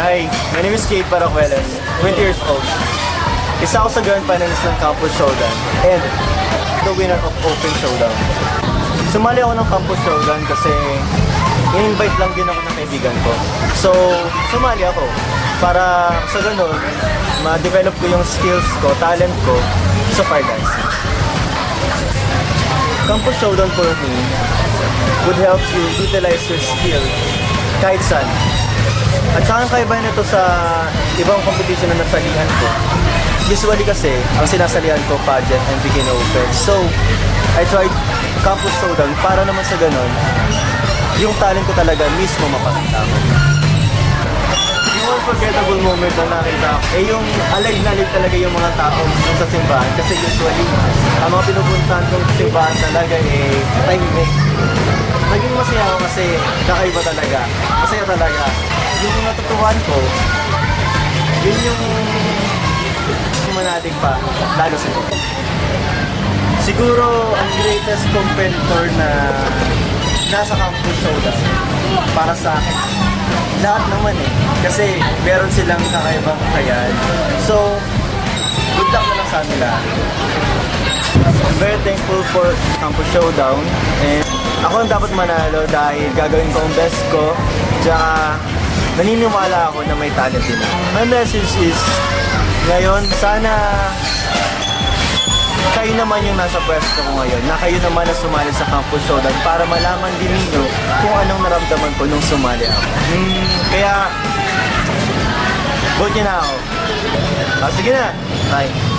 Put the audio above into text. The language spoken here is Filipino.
Hi, my name is Jade Paracuelas, 20 years old. Isa ako sa grand finalist ng Campus Showdown and the winner of Open Showdown. Sumali ako ng Campus Showdown kasi in-invite lang din ako ng kaibigan ko. So, sumali ako para sa ganun, ma-develop ko yung skills ko, talent ko sa fire dancing. Campus Showdown for me would help you utilize your skill kahit saan. At saka ang kaibahan nito sa ibang competition na nasalihan ko. Usually kasi, ang sinasalihan ko, pageant and bikini open. So, I tried Campus Showdown para naman sa ganun, yung talent ko talaga mismo mapakita ko. Yung unforgettable moment na nakita ko, yung alig na alig talaga yung mga tao sa simbahan. Kasi usually, ang mga pinupuntahan kong simbahan talaga tahimik. Naging masaya ako kasi kakaiba talaga. Masaya talaga. Yung natutuhan ko, yun yung manadig pa, lalo sa ito. Siguro, ang greatest competitor na nasa Campus Showdown para sa akin. Lahat naman kasi meron silang kakaibang kakayahan. So, good luck na lang sa nila. I'm very thankful for Campus Showdown and ako ang dapat manalo dahil gagawin ko ang best ko tsaka naniniwala ako na may talent din ako. My message is ngayon, sana kayo naman yung nasa pwesto ko ngayon na kayo naman na sumali sa Campus Showdown para malaman din ninyo kung anong naramdaman ko nung sumali ako. Kaya vote nyo na ako. Sige na. Bye.